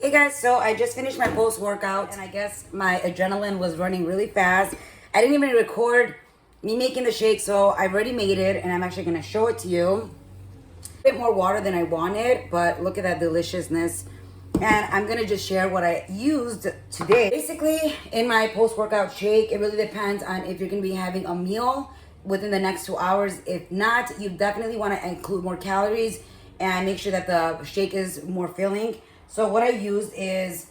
Hey guys, so I just finished my post-workout and I guess my adrenaline was running really fast. I didn't even record me making the shake, so I've already made it and I'm actually gonna show it to you. A bit more water than I wanted, but look at that deliciousness. And I'm gonna just share what I used today. Basically, in my post-workout shake, it really depends on if you're gonna be having a meal within the next 2 hours. If not, you definitely wanna include more calories and make sure that the shake is more filling. So what I used is,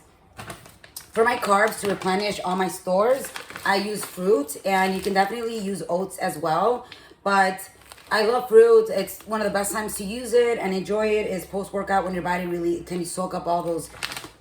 for my carbs to replenish all my stores, I use fruit, and you can definitely use oats as well. But I love fruit. It's one of the best times to use it and enjoy it is post-workout when your body really can soak up all those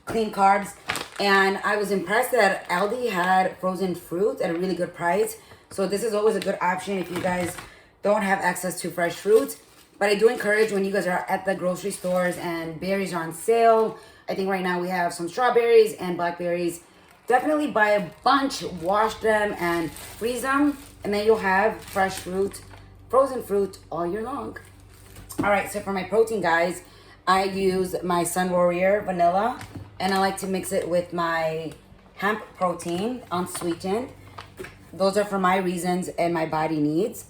clean carbs. And I was impressed that Aldi had frozen fruit at a really good price. So this is always a good option if you guys don't have access to fresh fruit. But I do encourage when you guys are at the grocery stores and berries are on sale. I think right now we have some strawberries and blackberries. Definitely buy a bunch, wash them and freeze them. And then you'll have fresh fruit, frozen fruit all year long. All right, so for my protein, guys, I use my Sun Warrior vanilla. And I like to mix it with my hemp protein, unsweetened. Those are for my reasons and my body needs.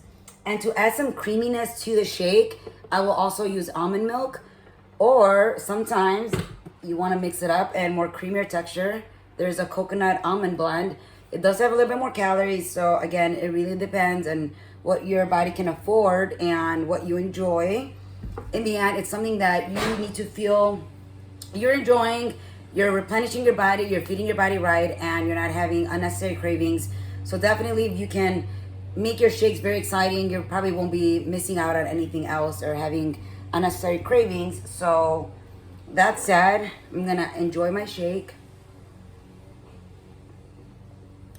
And to add some creaminess to the shake, I will also use almond milk. Or sometimes you want to mix it up and more creamier texture. There's a coconut almond blend. It does have a little bit more calories. So again, it really depends on what your body can afford and what you enjoy. In the end, it's something that you need to feel you're enjoying. You're replenishing your body. You're feeding your body right. And you're not having unnecessary cravings. So definitely if you can make your shakes very exciting, you probably won't be missing out on anything else or having unnecessary cravings. So that said, I'm gonna enjoy my shake.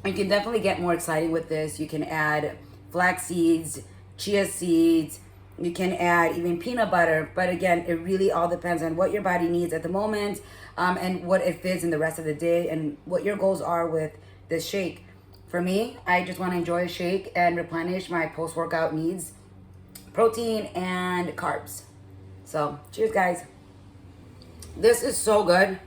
You can definitely get more exciting with this. You can add flax seeds, chia seeds, you can add even peanut butter. But again, it really all depends on what your body needs at the moment, and what it fits in the rest of the day and what your goals are with this shake. For me, I just want to enjoy a shake and replenish my post-workout needs, protein and carbs. So, cheers, guys. This is so good.